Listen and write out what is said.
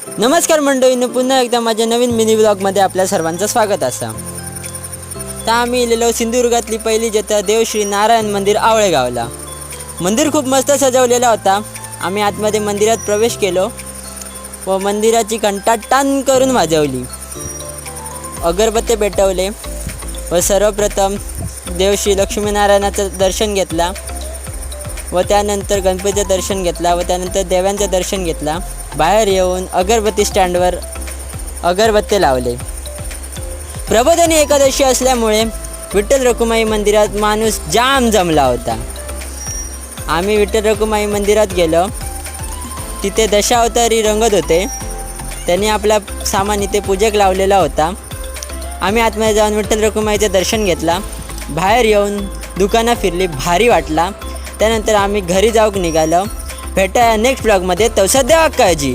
नमस्कार मंडळींनो, पुन्हा एकदा माझ्या नवीन मिनी ब्लॉगमध्ये आपल्या सर्वांचं स्वागत असं. तर आम्ही इलेलो सिंधुदुर्गातली पहिली जत्रा देव श्री नारायण मंदिर आवळेगावला. मंदिर खूप मस्त सजवलेला होता. आम्ही आतमध्ये मंदिरात प्रवेश केलो व मंदिराची घंटा टान करून वाजवली, अगरबत्ती पेटवले व सर्वप्रथम देव श्री लक्ष्मीनारायणाचं दर्शन घेतला व त्यानंतर गणपतीचं दर्शन घेतला व त्यानंतर देवांचं दर्शन घेतला. बाहेर येऊन अगरबत्ती स्टँडवर अगरबत्ती लावले. प्रबोधिनी एकादशी असल्यामुळे विठ्ठल रखुमाई मंदिरात माणूस जाम जमला होता. आम्ही विठ्ठल रखुमाई मंदिरात गेलो. तिथे दशावतारी रंगत होते. त्यांनी आपला सामान इथे पूजेक लावलेला होता. आम्ही आतमध्ये जाऊन विठ्ठल रखुमाईचं दर्शन घेतला. बाहेर येऊन दुकानं फिरली, भारी वाटला. त्यानंतर आम्ही घरी जाऊक निघालो. भेटा नेक्स्ट ब्लॉगमध्ये. तवसा द्या काळजी.